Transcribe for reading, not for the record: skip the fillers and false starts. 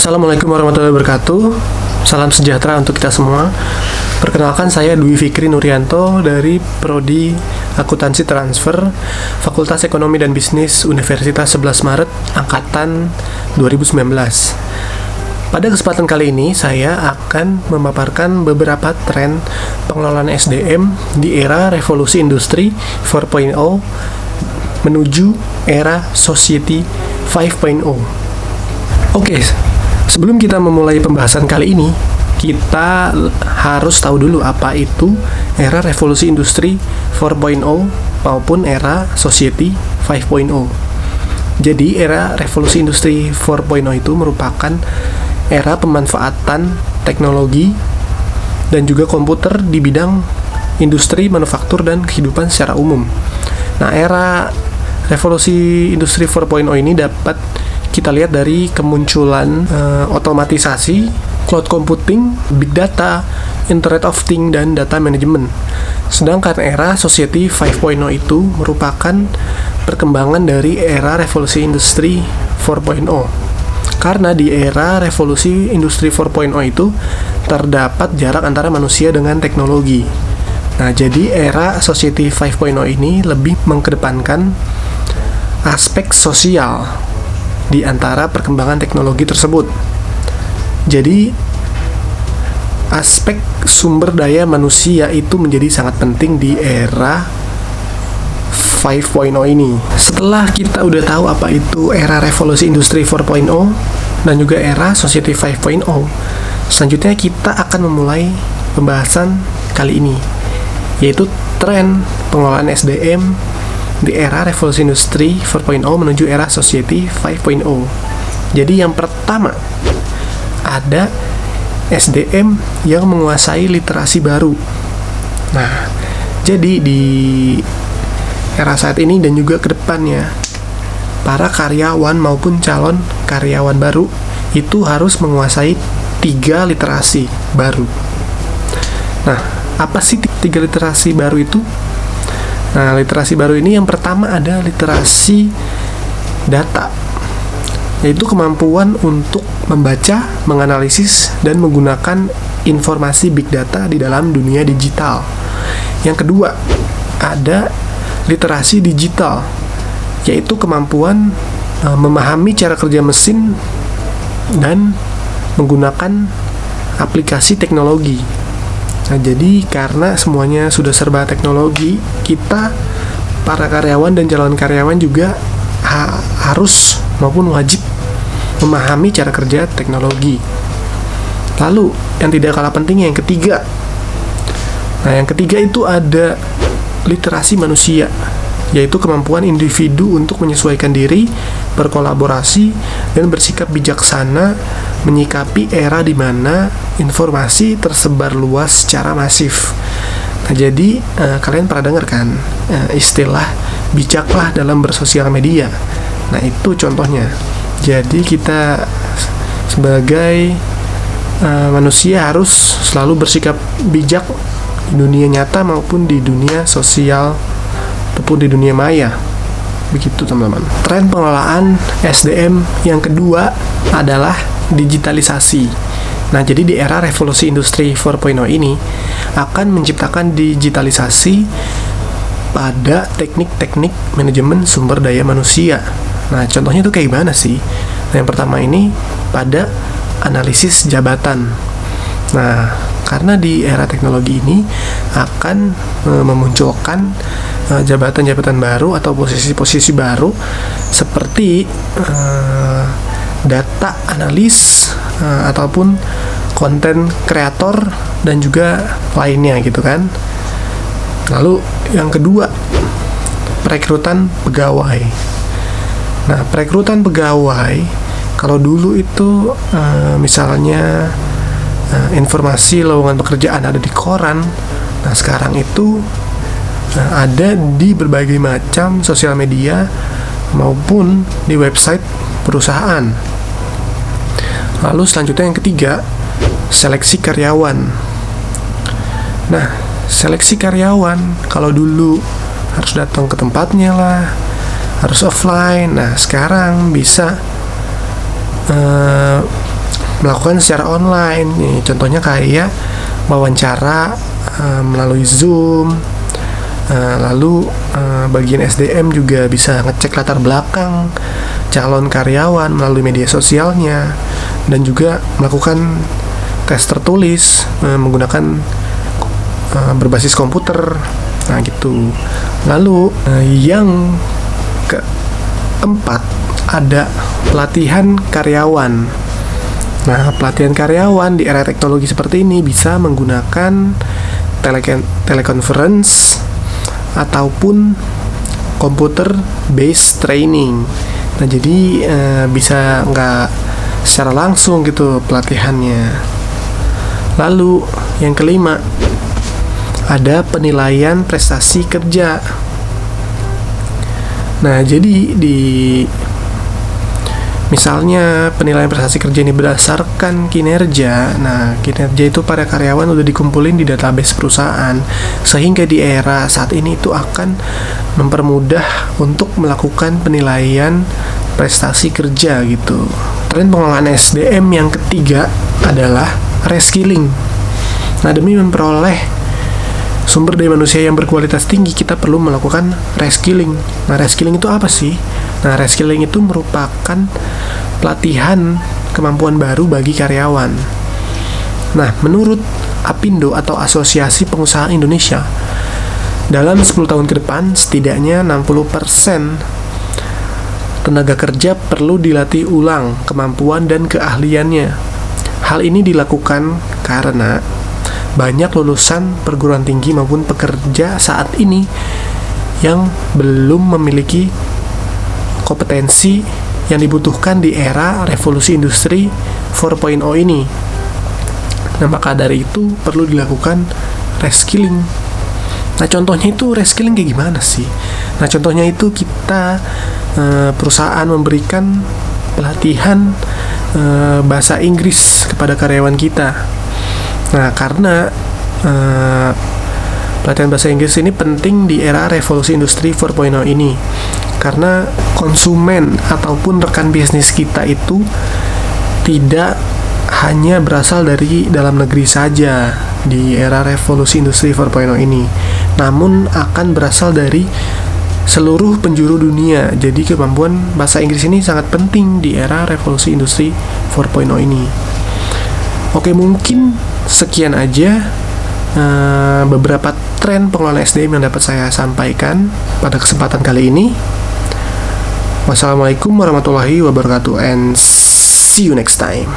Assalamualaikum warahmatullahi wabarakatuh. Salam sejahtera untuk kita semua. Perkenalkan, saya Dwi Fikri Nuryanto dari Prodi Akuntansi Transfer, Fakultas Ekonomi dan Bisnis Universitas 11 Maret Angkatan 2019. Pada kesempatan kali ini, saya akan memaparkan beberapa tren pengelolaan SDM di era revolusi industri 4.0 menuju era Society 5.0. Oke, sebelum kita memulai pembahasan kali ini, kita harus tahu dulu apa itu era revolusi industri 4.0 maupun era Society 5.0. Jadi, era revolusi industri 4.0 itu merupakan era pemanfaatan teknologi dan juga komputer di bidang industri, manufaktur, dan kehidupan secara umum. Nah, era revolusi industri 4.0 ini dapat kita lihat dari kemunculan otomatisasi, cloud computing, big data, Internet of Things, dan data management. Sedangkan era Society 5.0 itu merupakan perkembangan dari era revolusi industri 4.0. Karena di era revolusi industri 4.0 itu terdapat jarak antara manusia dengan teknologi. Nah, jadi era Society 5.0 ini lebih mengedepankan aspek sosial di antara perkembangan teknologi tersebut. Jadi, aspek sumber daya manusia itu menjadi sangat penting di era 5.0 ini. Setelah kita udah tahu apa itu era revolusi industri 4.0 dan juga era Society 5.0, selanjutnya kita akan memulai pembahasan kali ini, yaitu tren pengelolaan SDM di era revolusi industri 4.0 menuju era Society 5.0. Jadi yang pertama, ada SDM yang menguasai literasi baru. Nah, jadi di era saat ini dan juga ke depannya, para karyawan maupun calon karyawan baru itu harus menguasai 3 literasi baru. Nah, apa sih 3 literasi baru itu? Nah, literasi baru ini yang pertama ada literasi data, yaitu kemampuan untuk membaca, menganalisis, dan menggunakan informasi big data di dalam dunia digital. Yang kedua, ada literasi digital, yaitu kemampuan memahami cara kerja mesin dan menggunakan aplikasi teknologi. Nah, jadi karena semuanya sudah serba teknologi, kita para karyawan dan calon karyawan juga harus maupun wajib memahami cara kerja teknologi. Lalu, yang tidak kalah pentingnya yang ketiga. Nah, yang ketiga itu ada literasi manusia, yaitu kemampuan individu untuk menyesuaikan diri, berkolaborasi, dan bersikap bijaksana menyikapi era di mana informasi tersebar luas secara masif. Nah, jadi kalian pernah dengar kan istilah bijaklah dalam bersosial media. Nah, itu contohnya. Jadi kita sebagai manusia harus selalu bersikap bijak di dunia nyata maupun di dunia sosial ataupun di dunia maya. Begitu, teman-teman. Tren pengelolaan SDM yang kedua adalah digitalisasi. Nah, jadi di era revolusi industri 4.0 ini akan menciptakan digitalisasi pada teknik-teknik manajemen sumber daya manusia. Nah, contohnya itu kayak gimana sih? Nah, yang pertama ini pada analisis jabatan. Nah, karena di era teknologi ini akan memunculkan jabatan-jabatan baru atau posisi-posisi baru seperti data analis ataupun konten kreator dan juga lainnya gitu kan. Lalu yang kedua, perekrutan pegawai. Nah, perekrutan pegawai kalau dulu itu misalnya informasi lowongan pekerjaan ada di koran. Nah, sekarang itu ada di berbagai macam sosial media maupun di website perusahaan. Lalu selanjutnya yang ketiga, seleksi karyawan. Nah, seleksi karyawan kalau dulu harus datang ke tempatnya lah, harus offline. Nah, sekarang bisa melakukan secara online. Nih, contohnya kayak wawancara melalui Zoom. Lalu bagian SDM juga bisa ngecek latar belakang calon karyawan melalui media sosialnya, dan juga melakukan tes tertulis menggunakan berbasis komputer. Nah gitu. Lalu yang keempat ada pelatihan karyawan. Nah, pelatihan karyawan di era teknologi seperti ini bisa menggunakan teleconference ataupun computer based training. Nah, jadi bisa nggak secara langsung gitu pelatihannya. Lalu yang kelima ada penilaian prestasi kerja. Nah, jadi misalnya penilaian prestasi kerja ini berdasarkan kinerja. Nah, kinerja itu pada karyawan udah dikumpulin di database perusahaan, sehingga di era saat ini itu akan mempermudah untuk melakukan penilaian prestasi kerja gitu. Tren pengelolaan SDM yang ketiga adalah reskilling. Nah, demi memperoleh sumber daya manusia yang berkualitas tinggi, kita perlu melakukan reskilling. Nah, reskilling itu apa sih? Nah, reskilling itu merupakan pelatihan kemampuan baru bagi karyawan. Nah, menurut APindo atau Asosiasi Pengusaha Indonesia, dalam 10 tahun ke depan, setidaknya 60% tenaga kerja perlu dilatih ulang kemampuan dan keahliannya. Hal ini dilakukan karena banyak lulusan perguruan tinggi maupun pekerja saat ini yang belum memiliki kompetensi yang dibutuhkan di era revolusi industri 4.0 ini. Nah, maka dari itu perlu dilakukan reskilling. Nah, contohnya itu reskilling kayak gimana sih? Nah, contohnya itu kita perusahaan memberikan pelatihan bahasa Inggris kepada karyawan kita. Nah, karena pelatihan bahasa Inggris ini penting di era revolusi industri 4.0 ini, karena konsumen ataupun rekan bisnis kita itu tidak hanya berasal dari dalam negeri saja di era revolusi industri 4.0 ini, namun akan berasal dari seluruh penjuru dunia. Jadi kemampuan bahasa Inggris ini sangat penting di era revolusi industri 4.0 ini. Oke, mungkin sekian aja beberapa tren pengelolaan SDM yang dapat saya sampaikan pada kesempatan kali ini. Wassalamualaikum warahmatullahi wabarakatuh, and see you next time.